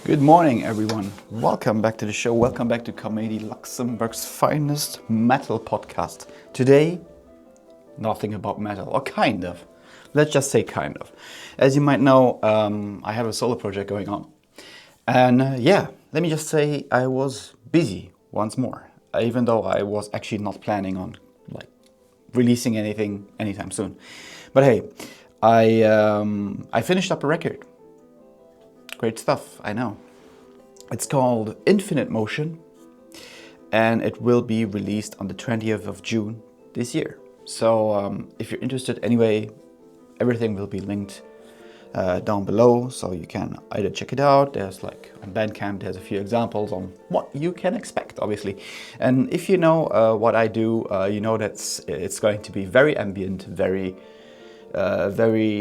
Good morning, everyone. Welcome back to the show. Welcome back to Comedy Luxembourg's finest metal podcast. Today, nothing about metal, or kind of. Let's just say kind of. As you might know, I have a solo project going on. And let me just say I was busy once more, even though I was actually not planning on releasing anything anytime soon. But hey, I finished up a record. Great stuff, I know. It's called Infinite Motion, and it will be released on the 20th of June this year. So if you're interested, anyway, everything will be linked down below, so you can either check it out. There's on Bandcamp, there's a few examples on what you can expect, obviously. And if you know what I do, you know that it's going to be very ambient, very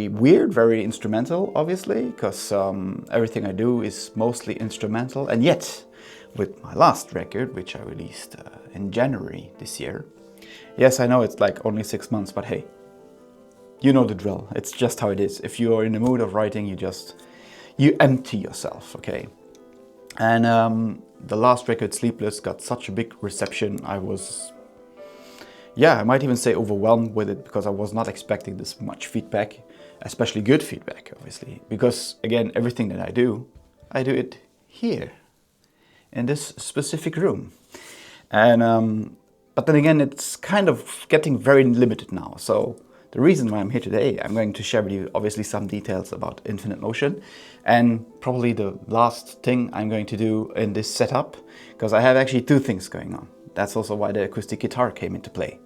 weird, very instrumental, obviously, because everything I do is mostly instrumental. And yet, with my last record, which I released in January this year, yes, I know it's only 6 months, but hey, you know the drill. It's just how it is. If you're in the mood of writing, you empty yourself, okay? And the last record, Sleepless, got such a big reception. I might even say overwhelmed with it, because I was not expecting this much feedback, especially good feedback, obviously. Because again, everything that I do it here, in this specific room. And but then again, it's kind of getting very limited now. So the reason why I'm here today, I'm going to share with you obviously some details about Infinite Motion, and probably the last thing I'm going to do in this setup, because I have actually two things going on. That's also why the acoustic guitar came into play.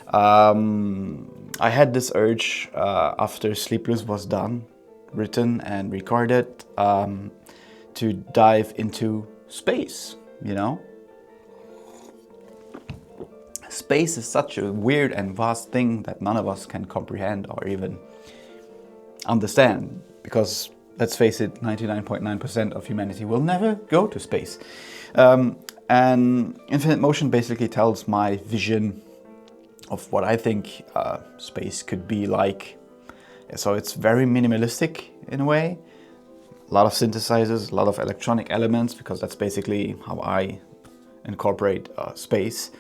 I had this urge after Sleepless was done, written and recorded, to dive into space, you know? Space is such a weird and vast thing that none of us can comprehend or even understand, because let's face it, 99.9% of humanity will never go to space. And Infinite Motion basically tells my vision of what I think space could be like. So it's very minimalistic in a way. A lot of synthesizers, a lot of electronic elements, because that's basically how I incorporate space.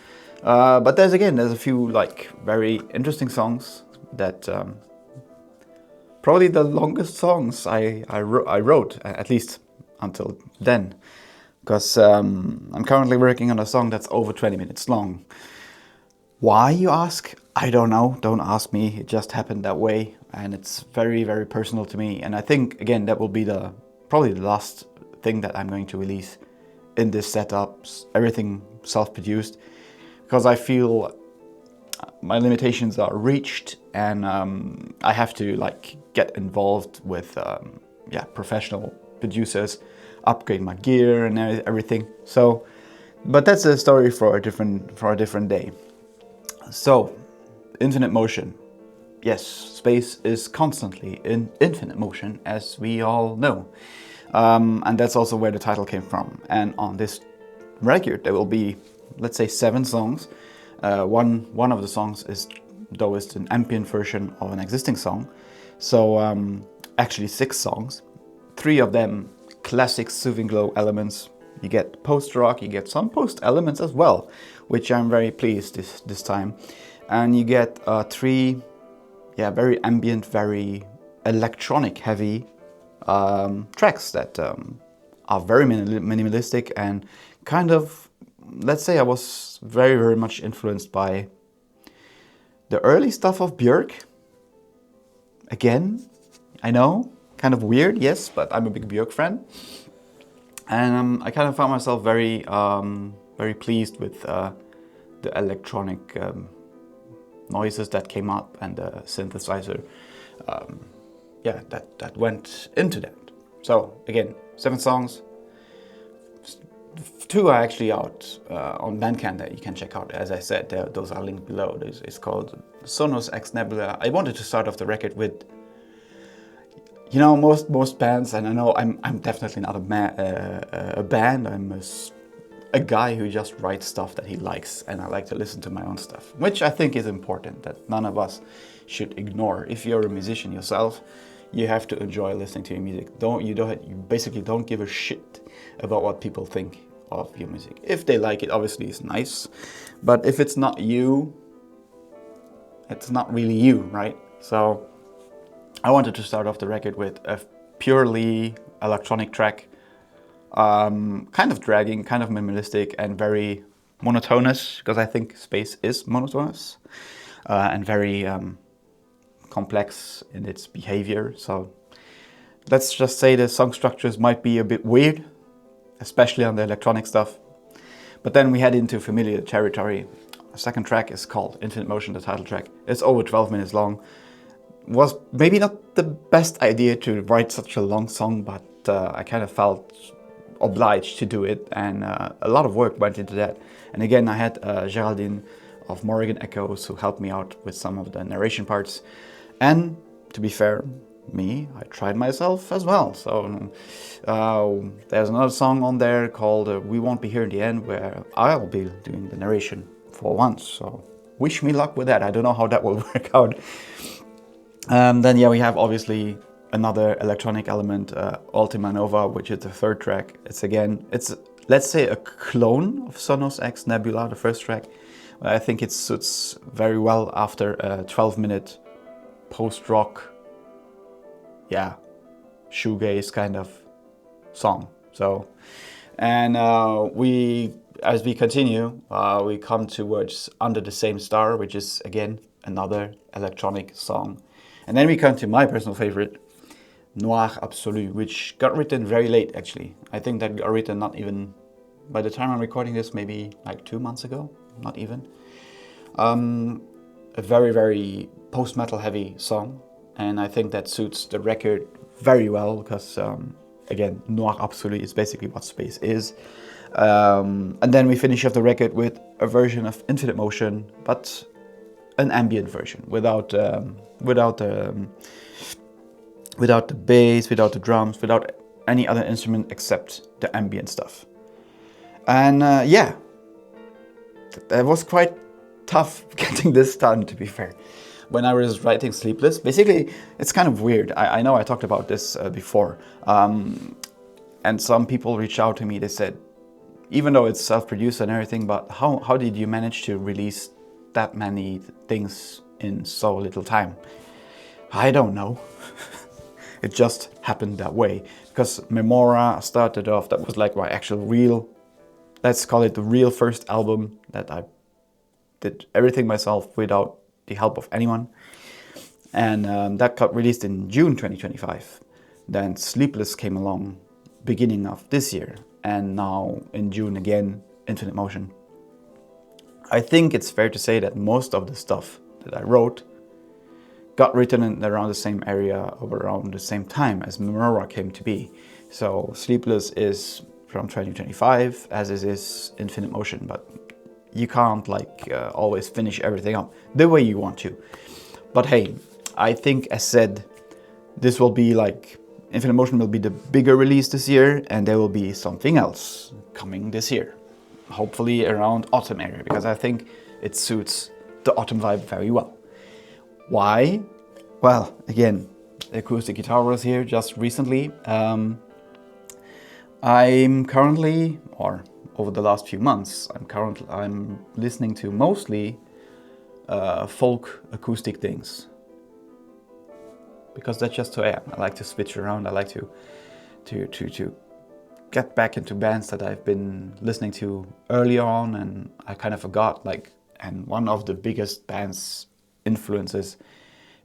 But there's a few very interesting songs that probably the longest songs I wrote, at least until then. Because I'm currently working on a song that's over 20 minutes long. Why, you ask? I don't know. Don't ask me. It just happened that way, and it's very, very personal to me. And I think, again, that will be probably the last thing that I'm going to release in this setup. Everything self-produced, because I feel my limitations are reached, and I have to get involved with professional producers, upgrade my gear and everything. So, but that's a story for a different day. So, Infinite Motion. Yes, space is constantly in infinite motion, as we all know. And that's also where the title came from. And on this record, there will be, let's say, 7 songs. One of the songs is an ambient version of an existing song. So, actually 6 songs. 3 of them classic soothing glow elements. You get post-rock, you get some post elements as well, which I'm very pleased this time. And you get 3 very ambient, very electronic heavy tracks that are very minimalistic, and kind of, let's say I was very, very much influenced by the early stuff of Björk. Again, I know, kind of weird, yes, but I'm a big Björk fan. And I kind of found myself very, very pleased with the electronic noises that came up, and the synthesizer, that went into that. So again, 7 songs. 2 are actually out on Bandcamp that you can check out. As I said, those are linked below. It's called Sonos X Nebula. I wanted to start off the record with, you know, most bands, and I know I'm definitely not a band. I'm a guy who just writes stuff that he likes, and I like to listen to my own stuff, which I think is important, that none of us should ignore. If you're a musician yourself, you have to enjoy listening to your music. You basically don't give a shit about what people think of your music. If they like it, obviously it's nice, but if it's not you, it's not really you, right? So I wanted to start off the record with a purely electronic track, kind of dragging, kind of minimalistic, and very monotonous, because I think space is monotonous, and very complex in its behavior. So let's just say the song structures might be a bit weird, especially on the electronic stuff. But then we head into familiar territory. The second track is called Infinite Motion, the title track. It's over 12 minutes long. Was maybe not the best idea to write such a long song, but I kind of felt obliged to do it, and a lot of work went into that. And again, I had Geraldine of Morrigan Echoes who helped me out with some of the narration parts. And to be fair, I tried myself as well. So there's another song on there called We Won't Be Here in the End, where I'll be doing the narration for once. So wish me luck with that. I don't know how that will work out. Then yeah, we have obviously another electronic element, Ultima Nova, which is the third track. It's let's say a clone of Sonos X Nebula, the first track. I think it suits very well after a 12-minute post-rock, shoegaze kind of song. So, and as we continue, we come towards Under the Same Star, which is again another electronic song. And then we come to my personal favorite, Noir Absolu, which got written very late actually. I think that got written not even, by the time I'm recording this, maybe like 2 months ago, not even. A very, very post-metal heavy song. And I think that suits the record very well because, again, Noir Absolu is basically what space is. And then we finish off the record with a version of Infinite Motion, but an ambient version without the bass, without the drums, without any other instrument except the ambient stuff. And that was quite tough getting this done, to be fair. When I was writing Sleepless, basically it's kind of weird. I know I talked about this before, and some people reached out to me. They said, even though it's self-produced and everything, but how did you manage to release that many things in so little time? I don't know. It just happened that way. Because Memora started off, that was like my actual real, let's call it the real first album that I did everything myself without the help of anyone. And that got released in June 2025. Then Sleepless came along beginning of this year. And now in June again, Infinite Motion. I think it's fair to say that most of the stuff that I wrote got written in around the same area or around the same time as Memora came to be. So Sleepless is from 2025, as is Infinite Motion, but you can't always finish everything up the way you want to. But hey, I think as said, this will be Infinite Motion will be the bigger release this year, and there will be something else coming this year. Hopefully around autumn area, because I think it suits the autumn vibe very well. Why? Well, again, the acoustic guitar was here just recently. I'm currently, or over the last few months, I'm listening to mostly folk acoustic things, because that's just who I am. I like to switch around. I like to get back into bands that I've been listening to early on, and I kind of forgot. And one of the biggest bands influences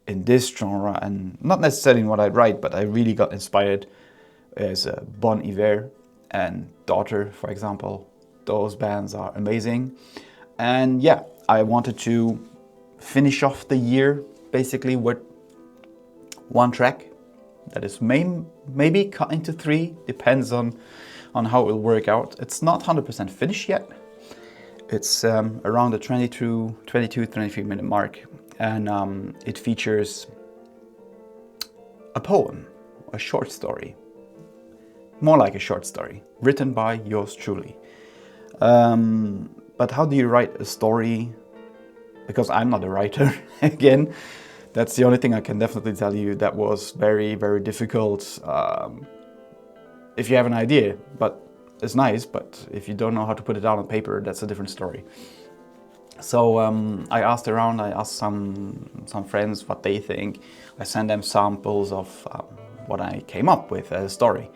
in this genre, and not necessarily in what I write, but I really got inspired, is Bon Iver and Daughter, for example. Those bands are amazing. And yeah, I wanted to finish off the year basically with one track that is maybe cut into 3, depends on how it will work out. It's not 100% finished yet. It's around the 23 minute mark, and it features a poem, a short story, more like a short story, written by yours truly. But how do you write a story? Because I'm not a writer, again. That's the only thing I can definitely tell you. That was very, very difficult. If you have an idea, but it's nice, but if you don't know how to put it down on paper, that's a different story. So I asked around, I asked some friends what they think. I sent them samples of what I came up with as a story.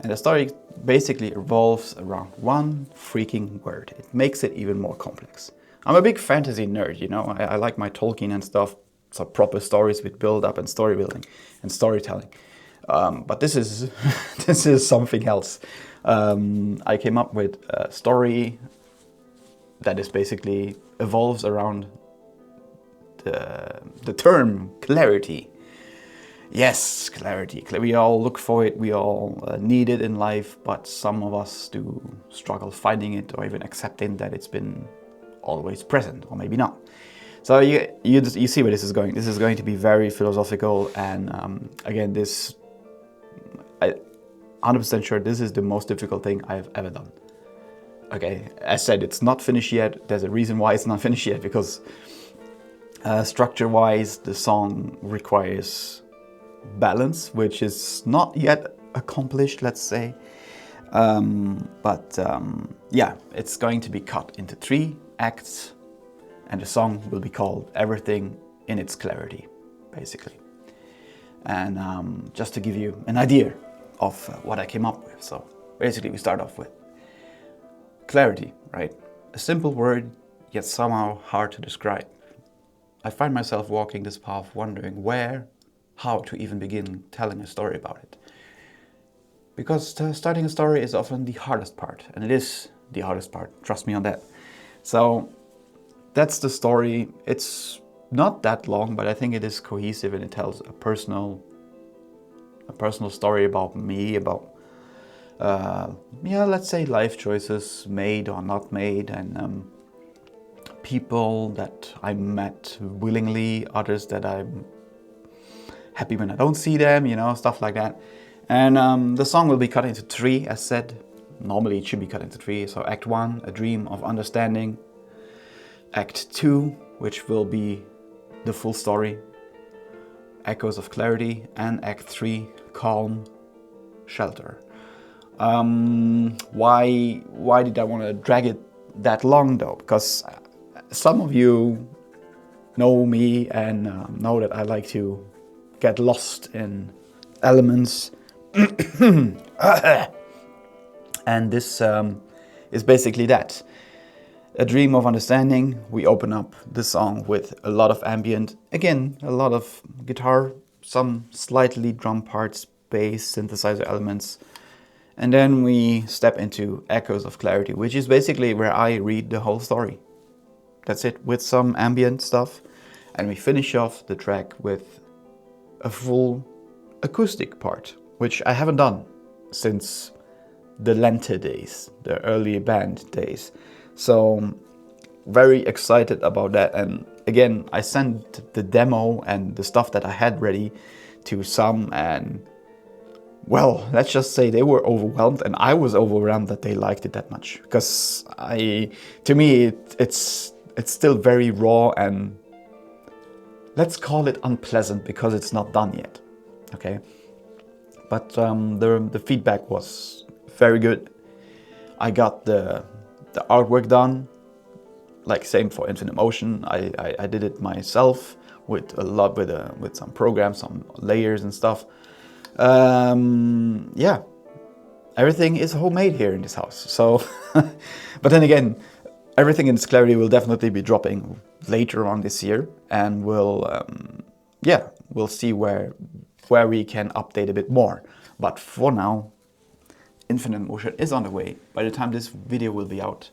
And the story basically revolves around one freaking word. It makes it even more complex. I'm a big fantasy nerd, you know, I like my Tolkien and stuff, so proper stories with build-up and story building and storytelling. But this is this is something else. I came up with a story that is basically evolves around the term clarity. Yes, clarity. We all look for it, we all need it in life, but some of us do struggle finding it or even accepting that it's been always present, or maybe not. So you see where this is going. This is going to be very philosophical, and again, I'm 100% sure this is the most difficult thing I've ever done. Okay, as said, it's not finished yet. There's a reason why it's not finished yet, because structure-wise, the song requires balance, which is not yet accomplished, let's say. Yeah, it's going to be cut into 3 acts, and the song will be called Everything in Its Clarity, basically. And just to give you an idea of what I came up with. So basically we start off with clarity, right? A simple word, yet somehow hard to describe. I find myself walking this path wondering how to even begin telling a story about it. Because starting a story is often the hardest part, and it is the hardest part, trust me on that. So that's the story. It's not that long, but I think it is cohesive, and it tells a personal story about me, about let's say life choices made or not made, and people that I met willingly, others that I'm happy when I don't see them, you know, stuff like that. And the song will be cut into 3, as said. Normally it should be cut into 3. So Act 1, A Dream of Understanding. Act 2, which will be the full story, Echoes of Clarity. And Act 3, Calm, Shelter. Why did I want to drag it that long though? Because some of you know me and know that I like to get lost in elements. And this is basically that. A Dream of Understanding. We open up the song with a lot of ambient, again, a lot of guitar, some slightly drum parts, bass, synthesizer elements. And then we step into Echoes of Clarity, which is basically where I read the whole story. That's it, with some ambient stuff. And we finish off the track with a full acoustic part, which I haven't done since the Lente days, the early band days. So very excited about that. And again, I sent the demo and the stuff that I had ready to some, and well, let's just say they were overwhelmed, and I was overwhelmed that they liked it that much. Because to me, it's still very raw, and let's call it unpleasant because it's not done yet. Okay, but the feedback was very good. I got the artwork done, like same for Infinite Motion. I did it myself with some programs, some layers and stuff. Yeah, everything is homemade here in this house. So, but then again, Everything in Its Clarity will definitely be dropping later on this year, and we'll see where we can update a bit more. But for now, Infinite Motion is on the way. By the time this video will be out,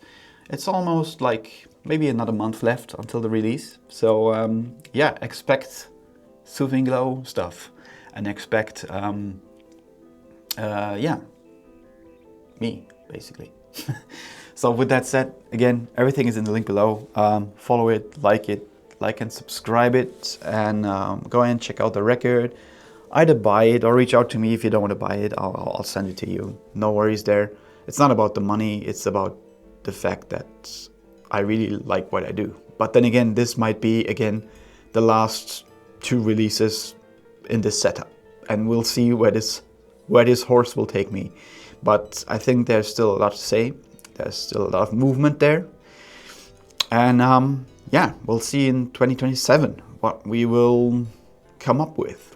it's almost like maybe another month left until the release. So yeah, expect Soothing Glow stuff, and expect me basically. So with that said, again, everything is in the link below. Follow it, like and subscribe it, and go and check out the record. Either buy it or reach out to me if you don't want to buy it. I'll send it to you. No worries there. It's not about the money. It's about the fact that I really like what I do. But then again, this might be, again, the last 2 releases in this setup, and we'll see where this horse will take me. But I think there's still a lot to say. There's still a lot of movement there, and yeah, we'll see in 2027 what we will come up with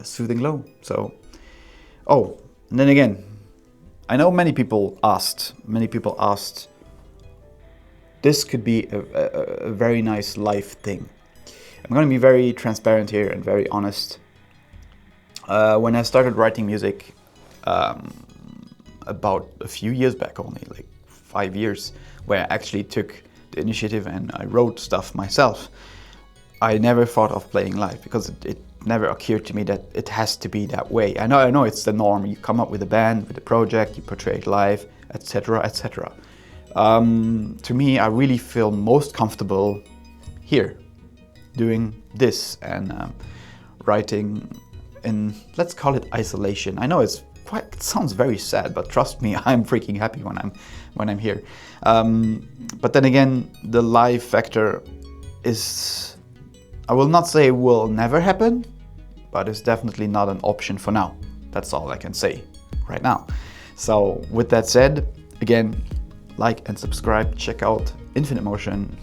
Soothing Low. So, oh, and then again, I know many people asked, this could be a very nice live thing. I'm going to be very transparent here and very honest. When I started writing music about a few years back, only like 5 years, where I actually took the initiative and I wrote stuff myself, I never thought of playing live because it never occurred to me that it has to be that way. I know it's the norm. You come up with a band, with a project, you portray it live, etc., etc. To me, I really feel most comfortable here, doing this and writing in, let's call it isolation. I know it sounds very sad, but trust me, I'm freaking happy when I'm here. But then again, the live factor is, I will not say will never happen, but it's definitely not an option for now. That's all I can say right now. So with that said, again, like and subscribe, check out Infinite Motion,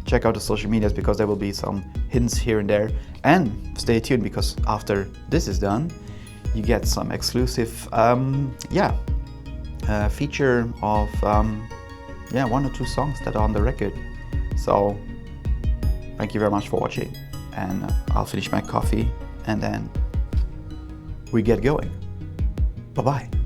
check out the social medias because there will be some hints here and there, and stay tuned because after this is done, you get some exclusive feature of 1 or 2 songs that are on the record. So thank you very much for watching, and I'll finish my coffee and then we get going. Bye bye.